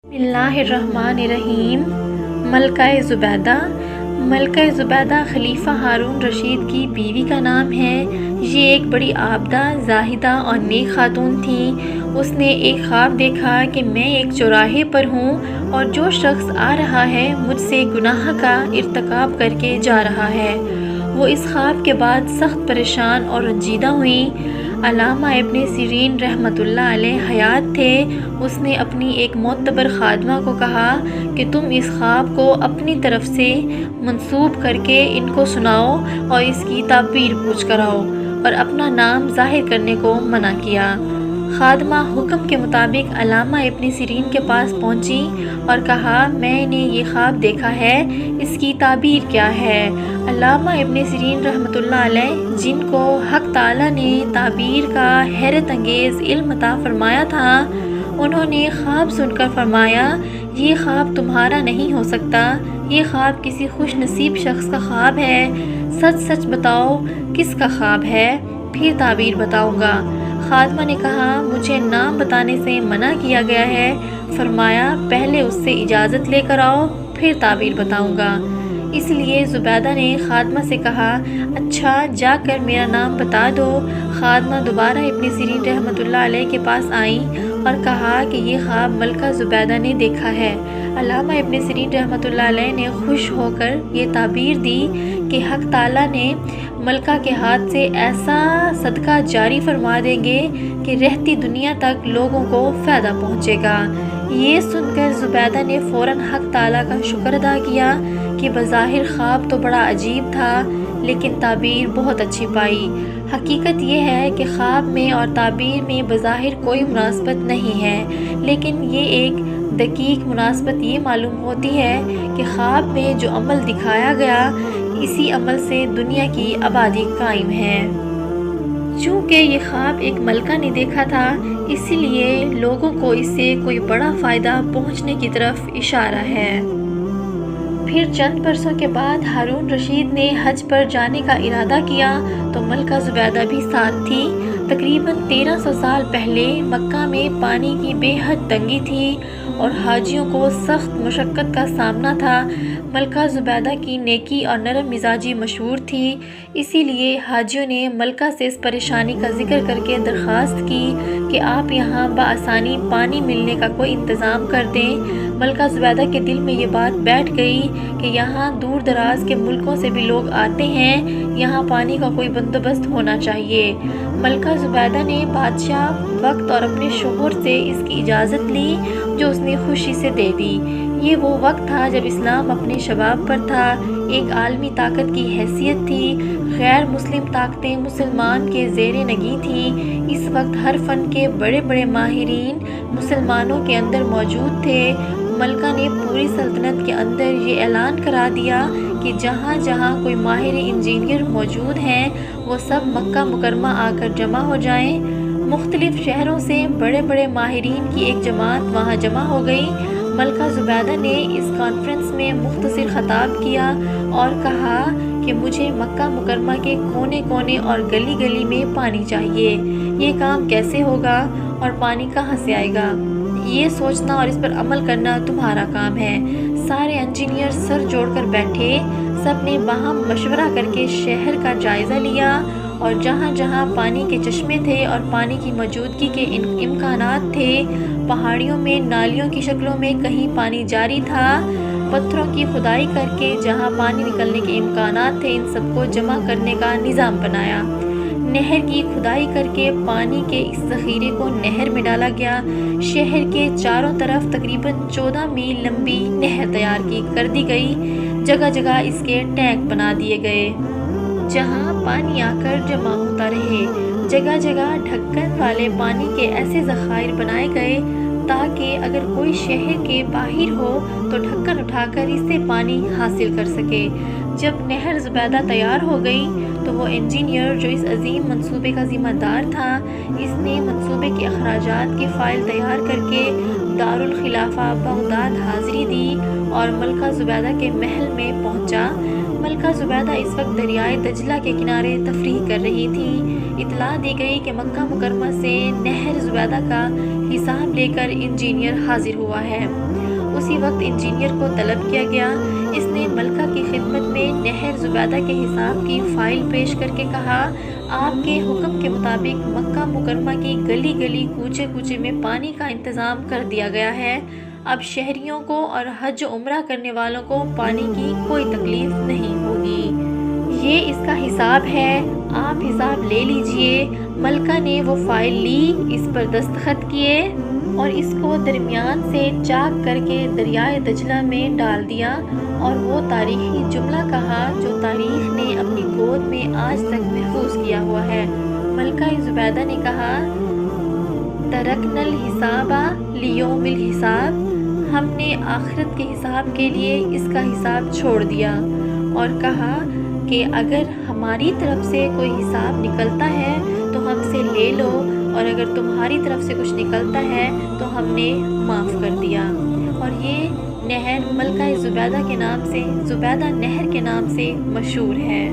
बिस्मिल्लाहिर्रहमानिर्रहीम। मलका ज़ुबैदा खलीफा हारून रशीद की बीवी का नाम है। ये एक बड़ी आबदा, ज़ाहिदा और नेक खातून थी। उसने एक ख्वाब देखा कि मैं एक चौराहे पर हूँ और जो शख्स आ रहा है मुझसे गुनाह का इर्तिकाब करके जा रहा है। वो इस ख्वाब के बाद सख्त परेशान और रंजीदा हुई। अल्लामा इब्न सीरीन रहमतुल्लाह अलैह हयात थे। उसने अपनी एक मोतबर खादमा को कहा कि तुम इस ख्वाब को अपनी तरफ से मंसूब करके इनको सुनाओ और इसकी ताबीर पूछ कर आओ, और अपना नाम ज़ाहिर करने को मना किया। खादमा हुक्म के मुताबिक अल्लामा इब्न सीरीन के पास पहुंची और कहा, मैंने ये ख्वाब देखा है, इसकी ताबीर क्या है। अल्लामा इब्न सीरीन रहमतुल्लाह अलैह, जिनको हक़ ताला ने ताबीर का हैरत अंगेज़ इल्म अता फरमाया था, उन्होंने ख्वाब सुनकर फरमाया, ये ख्वाब तुम्हारा नहीं हो सकता, ये ख्वाब किसी खुश नसीब शख्स का ख्वाब है। सच सच बताओ किसका ख्वाब है, फिर ताबीर बताऊंगा। खादमा ने कहा, मुझे नाम बताने से मना किया गया है। फरमाया, पहले उससे इजाज़त लेकर आओ, फिर ताबीर बताऊंगा। इसलिए ज़ुबैदा ने खादमा से कहा, अच्छा जाकर मेरा नाम बता दो। खादमा दोबारा इब्न सीरीन रहमतुल्लाह अलैह के पास आई और कहा कि ये ख्वाब मलका ज़ुबैदा ने देखा है। अल्लामा इब्न सीरीन रहमतुल्लाह अलैह ने खुश होकर ये ताबीर दी कि हक़ ताला ने मलका के हाथ से ऐसा सदका जारी फरमा देंगे कि रहती दुनिया तक लोगों को फ़ायदा पहुँचेगा। ये सुनकर ज़ुबैदा ने फ़ौरन हक़ ताला का शुक्र अदा किया कि बज़ाहिर ख्वाब तो बड़ा अजीब था, लेकिन ताबीर बहुत अच्छी पाई। हकीकत ये है कि ख्वाब में और ताबीर में बज़ाहिर कोई मुनासबत नहीं है, लेकिन ये एक दकीक मुनासबत ये मालूम होती है कि ख्वाब में जो अमल दिखाया गया, इसी अमल से दुनिया की आबादी कायम है। चूँकि ये ख्वाब एक मलका ने देखा था, इसीलिए लोगों को इससे कोई बड़ा फ़ायदा पहुँचने की तरफ इशारा है। फिर चंद बरसों के बाद हारून रशीद ने हज पर जाने का इरादा किया तो मलका ज़ुबैदा भी साथ थी। तकरीबन 1300 साल पहले मक्का में पानी की बेहद तंगी थी और हाजियों को सख्त मशक्क़त का सामना था। मलका ज़ुबैदा की नेकी और नरम मिजाजी मशहूर थी, इसीलिए हाजियों ने मलका से इस परेशानी का जिक्र करके दरख्वास्त की कि आप यहाँ बआसानी पानी मिलने का कोई इंतज़ाम कर दें। मलका ज़ुबैदा के दिल में ये बात बैठ गई कि यहाँ दूर दराज के मुल्कों से भी लोग आते हैं, यहाँ पानी का कोई बंदोबस्त होना चाहिए। मलका ज़ुबैदा ने बादशाह, वक्त और अपने शोहर से इसकी इजाज़त ली, जो उसने खुशी से दे दी। ये वो वक्त था जब इस्लाम अपने शबाब पर था, एक आलमी ताकत की हैसियत थी, गैर मुस्लिम ताकतें मुसलमान के ज़ेरे नगी थी। इस वक्त हर फ़न के बड़े बड़े माहिरीन मुसलमानों के अंदर मौजूद थे। मलका ने पूरी सल्तनत के अंदर ये ऐलान करा दिया कि जहाँ जहाँ कोई माहिर इंजीनियर मौजूद हैं, वो सब मक्का मुकरमा आकर जमा हो जाएं। मुख्तलिफ शहरों से बड़े बड़े माहिरीन की एक जमात वहाँ जमा हो गई। मलका ज़ुबैदा ने इस कॉन्फ्रेंस में मुख्तसर खताब किया और कहा कि मुझे मक्का मुकरमा के कोने कोने और गली गली में पानी चाहिए। ये काम कैसे होगा और पानी कहाँ से आएगा, ये सोचना और इस पर अमल करना तुम्हारा काम है। सारे इंजीनियर सर जोड़कर बैठे, सब ने बाहम मशवरा करके शहर का जायज़ा लिया और जहाँ जहाँ पानी के चश्मे थे और पानी की मौजूदगी के इम्कानात थे, पहाड़ियों में नालियों की शक्लों में कहीं पानी जारी था, पत्थरों की खुदाई करके जहाँ पानी निकलने के इम्कानात थे, इन सबको जमा करने का निज़ाम बनाया। नहर की खुदाई करके पानी के इस ज़ख़ीरे को नहर में डाला गया। शहर के चारों तरफ तकरीबन 14 मील लंबी नहर तैयार कर दी गई। जगह जगह इसके टैंक बना दिए गए, जहाँ पानी आकर जमा होता रहे। जगह जगह ढक्कन वाले पानी के ऐसे ज़खायर बनाए गए ताकि अगर कोई शहर के बाहर हो तो ढक्कन उठाकर इससे पानी हासिल कर सके। जब नहर ज़ुबैदा तैयार हो गई तो वो इंजीनियर जो इस अजीम मंसूबे का ज़िम्मेदार था, इसने मंसूबे के अखराजात की फ़ाइल तैयार करके दारुल खिलाफा बगदाद हाज़िरी दी और मलका ज़ुबैदा के महल में पहुंचा। मलका ज़ुबैदा इस वक्त दरियाए दजला के किनारे तफरीह कर रही थी। اطلاع دی گئی کہ مکہ مکرمہ سے نہر زبیدہ کا حساب لے کر انجینئر حاضر ہوا ہے۔ اسی وقت انجینئر کو طلب کیا گیا۔ اس نے ملکہ کی خدمت میں نہر زبیدہ کے حساب کی فائل پیش کر کے کہا، آپ کے حکم کے مطابق مکہ مکرمہ کی گلی گلی کوچے کوچے میں پانی کا انتظام کر دیا گیا ہے۔ اب شہریوں کو اور حج و عمرہ کرنے والوں کو پانی کی کوئی تکلیف نہیں ہوگی۔ یہ اس کا حساب ہے، آپ حساب لے لیجئے۔ ملکہ نے وہ فائل لی، اس پر دستخط کیے اور اس کو درمیان سے چاک کر کے دریائے دجلہ میں ڈال دیا اور وہ تاریخی جملہ کہا جو تاریخ نے اپنی گود میں آج تک محفوظ کیا ہوا ہے۔ ملکہ زبیدہ نے کہا، ترکنا الحساب لیوم الحساب، ہم نے آخرت کے حساب کے لیے اس کا حساب چھوڑ دیا، اور کہا کہ اگر ہماری طرف سے کوئی حساب نکلتا ہے تو ہم سے لے لو، اور اگر تمہاری طرف سے کچھ نکلتا ہے تو ہم نے معاف کر دیا۔ اور یہ نہر ملکہ زبیدہ کے نام سے، زبیدہ نہر کے نام سے مشہور ہے۔